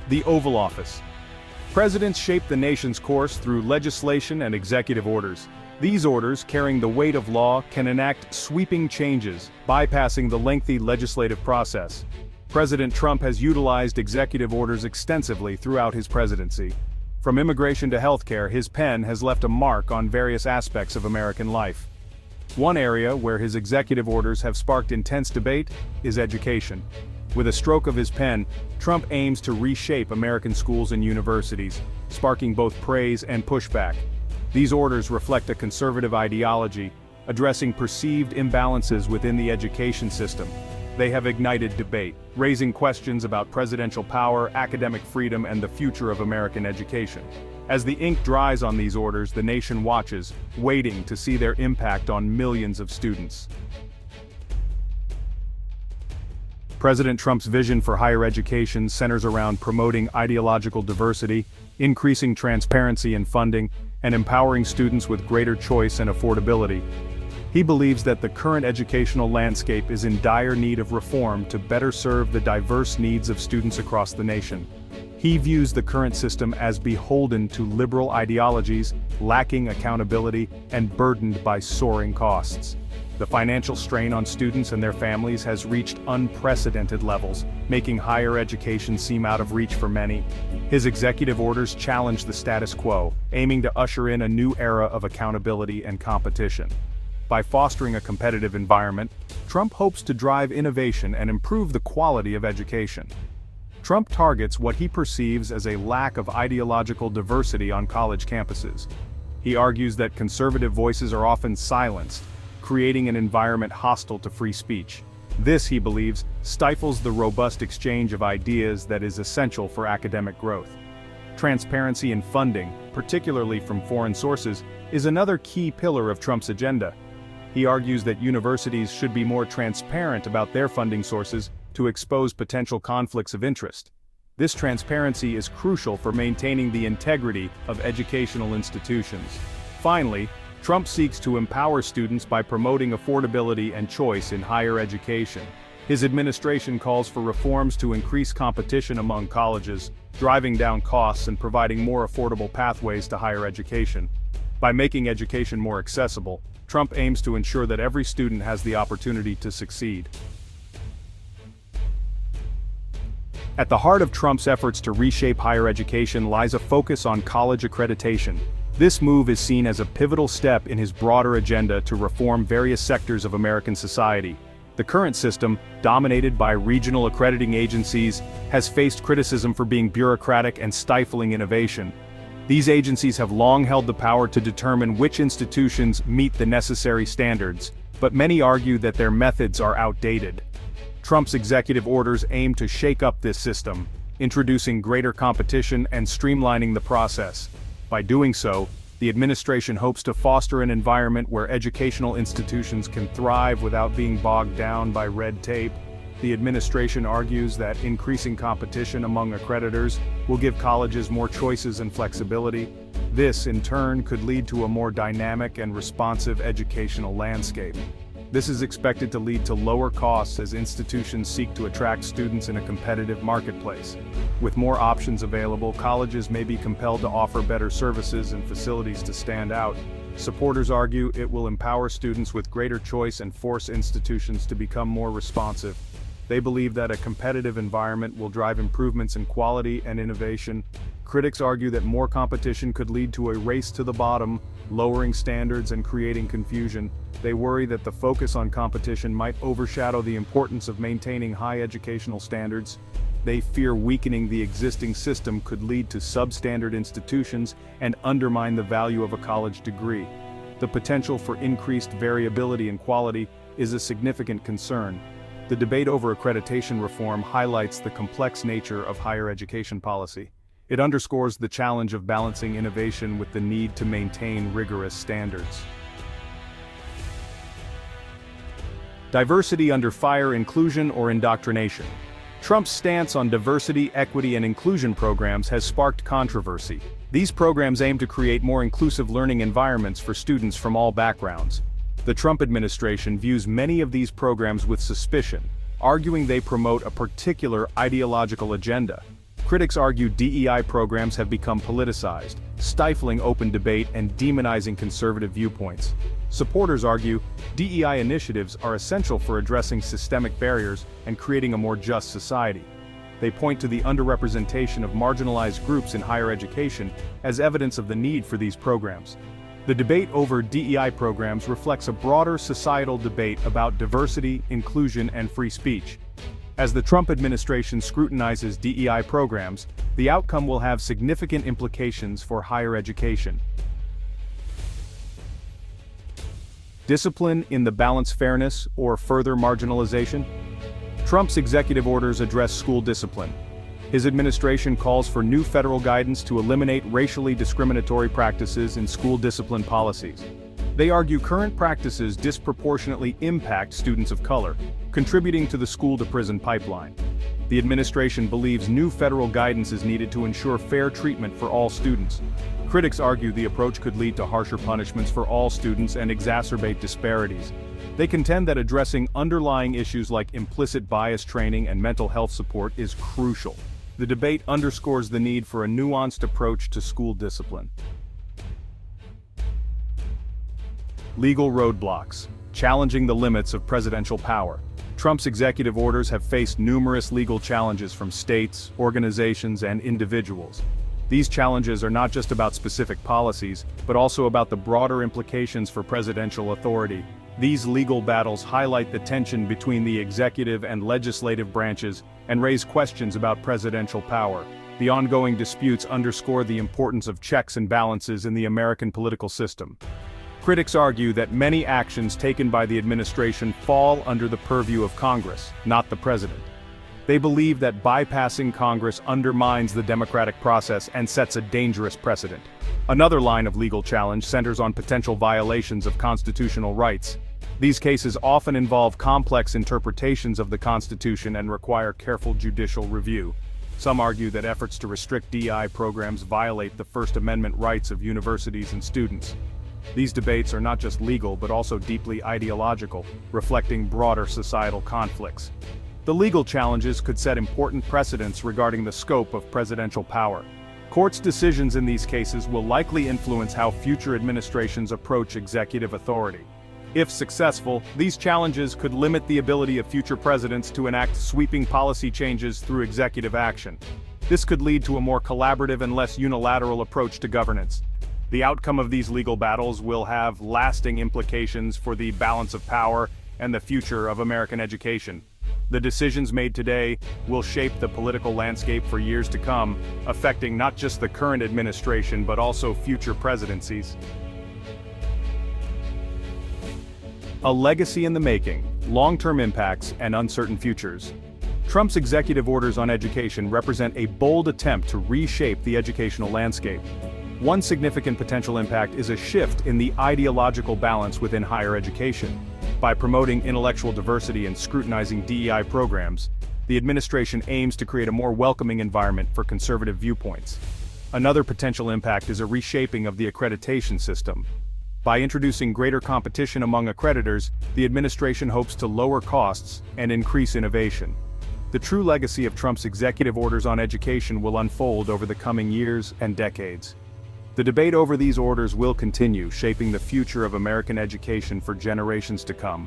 The Oval Office. Presidents shape the nation's course through legislation and executive orders. These orders, carrying the weight of law, can enact sweeping changes, bypassing the lengthy legislative process. President Trump has utilized executive orders extensively throughout his presidency. From immigration to healthcare, his pen has left a mark on various aspects of American life. One area where his executive orders have sparked intense debate is education. With a stroke of his pen, Trump aims to reshape American schools and universities, sparking both praise and pushback. These orders reflect a conservative ideology, addressing perceived imbalances within the education system. They have ignited debate, raising questions about presidential power, academic freedom, and the future of American education. As the ink dries on these orders, the nation watches, waiting to see their impact on millions of students. President Trump's vision for higher education centers around promoting ideological diversity, increasing transparency in funding, and empowering students with greater choice and affordability. He believes that the current educational landscape is in dire need of reform to better serve the diverse needs of students across the nation. He views the current system as beholden to liberal ideologies, lacking accountability, and burdened by soaring costs. The financial strain on students and their families has reached unprecedented levels, making higher education seem out of reach for many. His executive orders challenge the status quo, aiming to usher in a new era of accountability and competition. By fostering a competitive environment, Trump hopes to drive innovation and improve the quality of education. Trump targets what he perceives as a lack of ideological diversity on college campuses. He argues that conservative voices are often silenced, creating an environment hostile to free speech. This, he believes, stifles the robust exchange of ideas that is essential for academic growth. Transparency in funding, particularly from foreign sources, is another key pillar of Trump's agenda. He argues that universities should be more transparent about their funding sources to expose potential conflicts of interest. This transparency is crucial for maintaining the integrity of educational institutions. Finally, Trump seeks to empower students by promoting affordability and choice in higher education. His administration calls for reforms to increase competition among colleges, driving down costs and providing more affordable pathways to higher education. By making education more accessible, Trump aims to ensure that every student has the opportunity to succeed. At the heart of Trump's efforts to reshape higher education lies a focus on college accreditation. This move is seen as a pivotal step in his broader agenda to reform various sectors of American society. The current system, dominated by regional accrediting agencies, has faced criticism for being bureaucratic and stifling innovation. These agencies have long held the power to determine which institutions meet the necessary standards, but many argue that their methods are outdated. Trump's executive orders aim to shake up this system, introducing greater competition and streamlining the process. By doing so, the administration hopes to foster an environment where educational institutions can thrive without being bogged down by red tape. The administration argues that increasing competition among accreditors will give colleges more choices and flexibility. This, in turn, could lead to a more dynamic and responsive educational landscape. This is expected to lead to lower costs as institutions seek to attract students in a competitive marketplace. With more options available, colleges may be compelled to offer better services and facilities to stand out. Supporters argue it will empower students with greater choice and force institutions to become more responsive. They believe that a competitive environment will drive improvements in quality and innovation. Critics argue that more competition could lead to a race to the bottom, lowering standards and creating confusion. They worry that the focus on competition might overshadow the importance of maintaining high educational standards. They fear weakening the existing system could lead to substandard institutions and undermine the value of a college degree. The potential for increased variability in quality is a significant concern. The debate over accreditation reform highlights the complex nature of higher education policy. It underscores the challenge of balancing innovation with the need to maintain rigorous standards. Diversity under fire: inclusion or indoctrination. Trump's stance on diversity, equity, and inclusion programs has sparked controversy. These programs aim to create more inclusive learning environments for students from all backgrounds. The Trump administration views many of these programs with suspicion, arguing they promote a particular ideological agenda. Critics argue DEI programs have become politicized, stifling open debate and demonizing conservative viewpoints. Supporters argue DEI initiatives are essential for addressing systemic barriers and creating a more just society. They point to the underrepresentation of marginalized groups in higher education as evidence of the need for these programs. The debate over DEI programs reflects a broader societal debate about diversity, inclusion, and free speech. As the Trump administration scrutinizes DEI programs, the outcome will have significant implications for higher education. Discipline in the balance fairness or further marginalization? Trump's executive orders address school discipline. His administration calls for new federal guidance to eliminate racially discriminatory practices in school discipline policies. They argue current practices disproportionately impact students of color, contributing to the school-to-prison pipeline. The administration believes new federal guidance is needed to ensure fair treatment for all students. Critics argue the approach could lead to harsher punishments for all students and exacerbate disparities. They contend that addressing underlying issues like implicit bias training and mental health support is crucial. The debate underscores the need for a nuanced approach to school discipline. Legal roadblocks, challenging the limits of presidential power. Trump's executive orders have faced numerous legal challenges from states, organizations, and individuals. These challenges are not just about specific policies, but also about the broader implications for presidential authority. These legal battles highlight the tension between the executive and legislative branches and raise questions about presidential power. The ongoing disputes underscore the importance of checks and balances in the American political system. Critics argue that many actions taken by the administration fall under the purview of Congress, not the president. They believe that bypassing Congress undermines the democratic process and sets a dangerous precedent. Another line of legal challenge centers on potential violations of constitutional rights. These cases often involve complex interpretations of the Constitution and require careful judicial review. Some argue that efforts to restrict DEI programs violate the First Amendment rights of universities and students. These debates are not just legal but also deeply ideological, reflecting broader societal conflicts. The legal challenges could set important precedents regarding the scope of presidential power. Courts' decisions in these cases will likely influence how future administrations approach executive authority. If successful, these challenges could limit the ability of future presidents to enact sweeping policy changes through executive action. This could lead to a more collaborative and less unilateral approach to governance. The outcome of these legal battles will have lasting implications for the balance of power and the future of American education. The decisions made today will shape the political landscape for years to come, affecting not just the current administration but also future presidencies. A legacy in the making, long-term impacts, and uncertain futures. Trump's executive orders on education represent a bold attempt to reshape the educational landscape. One significant potential impact is a shift in the ideological balance within higher education. By promoting intellectual diversity and scrutinizing DEI programs, the administration aims to create a more welcoming environment for conservative viewpoints. Another potential impact is a reshaping of the accreditation system. By introducing greater competition among accreditors, the administration hopes to lower costs and increase innovation. The true legacy of Trump's executive orders on education will unfold over the coming years and decades. The debate over these orders will continue, shaping the future of American education for generations to come.